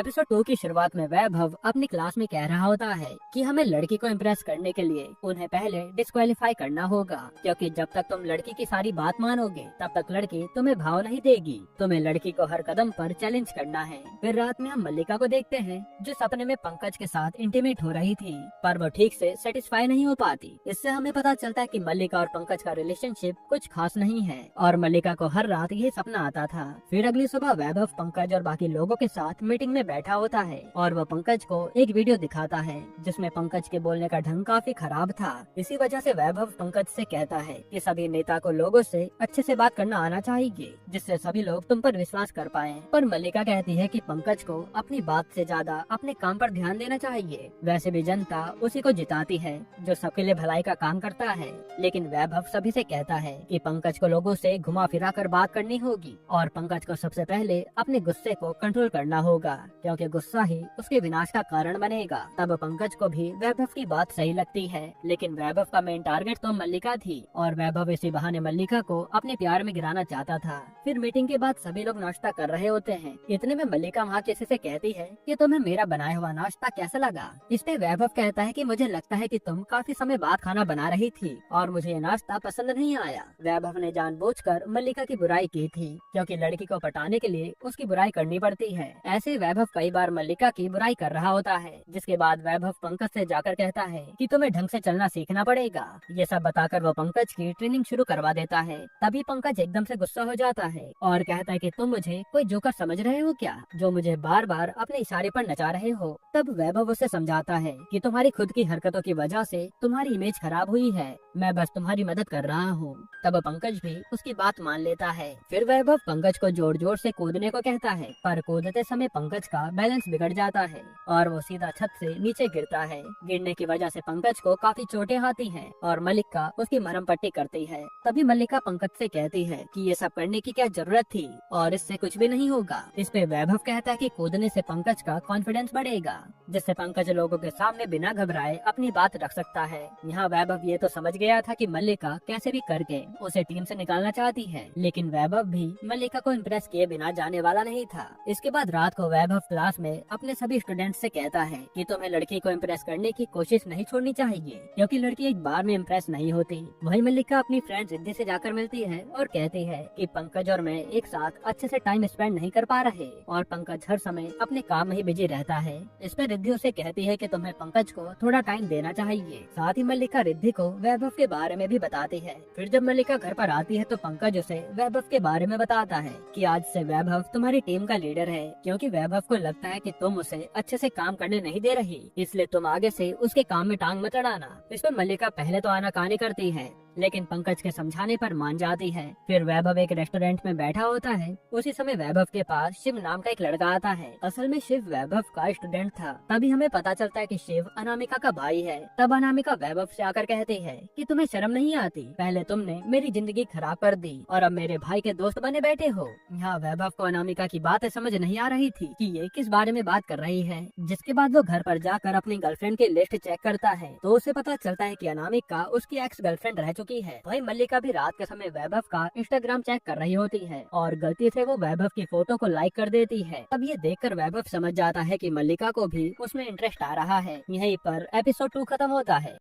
Episode 2 की शुरुआत में वैभव अपनी क्लास में कह रहा होता है कि हमें लड़की को इम्प्रेस करने के लिए उन्हें पहले डिस्क्वालीफाई करना होगा, क्योंकि जब तक तुम लड़की की सारी बात मानोगे तब तक लड़की तुम्हें भाव नहीं देगी। तुम्हें लड़की को हर कदम पर चैलेंज करना है। फिर रात में हम मल्लिका को देखते हैं जो सपने में पंकज के साथ इंटीमेट हो रही थी, पर वो ठीक से सेटिस्फाई नहीं हो पाती। इससे हमें पता चलता है कि मल्लिका और पंकज का रिलेशनशिप कुछ खास नहीं है और मल्लिका को हर रात यही सपना आता था। फिर अगली सुबह वैभव पंकज और बाकी लोगों के साथ मीटिंग में बैठा होता है और वो पंकज को एक वीडियो दिखाता है जिसमें पंकज के बोलने का ढंग काफी खराब था। इसी वजह से वैभव पंकज से कहता है कि सभी नेता को लोगों से अच्छे से बात करना आना चाहिए, जिससे सभी लोग तुम पर विश्वास कर पाएं। पर मल्लिका कहती है कि पंकज को अपनी बात से ज्यादा अपने काम पर ध्यान देना चाहिए। वैसे भी जनता उसी को जिताती है जो सबके लिए भलाई का काम करता है, लेकिन वैभव सभी से कहता है कि पंकज को लोगों से घुमा फिरा कर बात करनी होगी और पंकज को सबसे पहले अपने गुस्से को कंट्रोल करना होगा, क्योंकि गुस्सा ही उसके विनाश का कारण बनेगा। तब पंकज को भी वैभव की बात सही लगती है, लेकिन वैभव का मेन टारगेट तो मल्लिका थी और वैभव इसी बहाने मल्लिका को अपने प्यार में गिराना चाहता था। फिर मीटिंग के बाद सभी लोग नाश्ता कर रहे होते हैं। इतने में मल्लिका वहाँ किसी से कहती है कि तुम्हें मेरा बनाया हुआ नाश्ता कैसा लगा। इस पे वैभव कहता है कि मुझे लगता है कि तुम काफी समय बाद खाना बना रही थी और मुझे ये नाश्ता पसंद नहीं आया। वैभव ने जानबूझकर मल्लिका की बुराई की थी, क्योंकि लड़की को पटाने के लिए उसकी बुराई करनी पड़ती है। ऐसे वैभव कई बार मल्लिका की बुराई कर रहा होता है, जिसके बाद वैभव पंकज से जाकर कहता है कि तुम्हें ढंग से चलना सीखना पड़ेगा। ये सब बताकर वो पंकज की ट्रेनिंग शुरू करवा देता है। तभी पंकज एकदम से गुस्सा हो जाता है और कहता है कि तुम मुझे कोई जोकर समझ रहे हो क्या, जो मुझे बार बार अपने इशारे पर नचा रहे हो। तब वैभव उसे समझाता है कि तुम्हारी खुद की हरकतों की वजह से तुम्हारी इमेज खराब हुई है, मैं बस तुम्हारी मदद कर रहा हूँ। तब पंकज भी उसकी बात मान लेता है। फिर वैभव पंकज को जोर जोर से कूदने को कहता है, पर कूदते समय पंकज का बैलेंस बिगड़ जाता है और वो सीधा छत से नीचे गिरता है। गिरने की वजह से पंकज को काफी चोटें आती हैं और मल्लिका उसकी मरहम पट्टी करती है। तभी मल्लिका पंकज से कहती है कि ये सब करने की क्या जरूरत थी और इससे कुछ भी नहीं होगा। इस पे वैभव कहता है कि कूदने से पंकज का कॉन्फिडेंस बढ़ेगा, जिससे पंकज लोगों के सामने बिना घबराए अपनी बात रख सकता है। यहाँ वैभव ये तो समझ गया था कि मल्लिका कैसे भी करके उसे टीम से निकालना चाहती है, लेकिन वैभव भी मल्लिका को इम्प्रेस किए बिना जाने वाला नहीं था। इसके बाद रात को वैभव क्लास में अपने सभी स्टूडेंट से कहता है कि तुम्हें लड़की को इम्प्रेस करने की कोशिश नहीं छोड़नी चाहिए, क्योंकि लड़की एक बार में इम्प्रेस नहीं होती। वही मल्लिका अपनी फ्रेंड रिद्धि से जाकर मिलती है और कहती है कि पंकज और मैं एक साथ अच्छे से टाइम स्पेंड नहीं कर पा रहे और पंकज हर समय अपने काम में ही बिजी रहता है। इस पर रिद्धि उसे कहती है कि तुम्हें पंकज को थोड़ा टाइम देना चाहिए। साथ ही मल्लिका रिद्धि को वैभव के बारे में भी बताती है। फिर जब मल्लिका घर पर आती है तो पंकज उसे वैभव के बारे में बताता है कि आज से वैभव तुम्हारी टीम का लीडर है, क्योंकि वैभव को लगता है कि तुम उसे अच्छे से काम करने नहीं दे रही, इसलिए तुम आगे से उसके काम में टांग मत अड़ाना। इस पर मल्लिका पहले तो आनाकानी करती है, लेकिन पंकज के समझाने पर मान जाती है। फिर वैभव एक रेस्टोरेंट में बैठा होता है। उसी समय वैभव के पास शिव नाम का एक लड़का आता है। असल में शिव वैभव का स्टूडेंट था। तभी हमें पता चलता है कि शिव अनामिका का भाई है। तब अनामिका वैभव से आकर कहती है कि तुम्हें शर्म नहीं आती, पहले तुमने मेरी जिंदगी खराब कर दी और अब मेरे भाई के दोस्त बने बैठे हो। यहाँ वैभव को अनामिका की बातें समझ नहीं आ रही थी कि ये किस बारे में बात कर रही है। जिसके बाद वो घर पर जाकर अपनी गर्लफ्रेंड की लिस्ट चेक करता है तो उसे पता चलता है कि अनामिका उसकी एक्स गर्लफ्रेंड रह चुकी है। वही मल्लिका भी रात के समय वैभव का इंस्टाग्राम चेक कर रही होती है और गलती से वो वैभव की फोटो को लाइक कर देती है। अब ये देखकर वैभव समझ जाता है कि मल्लिका को भी उसमें इंटरेस्ट आ रहा है। यहीं पर एपिसोड 2 खत्म होता है।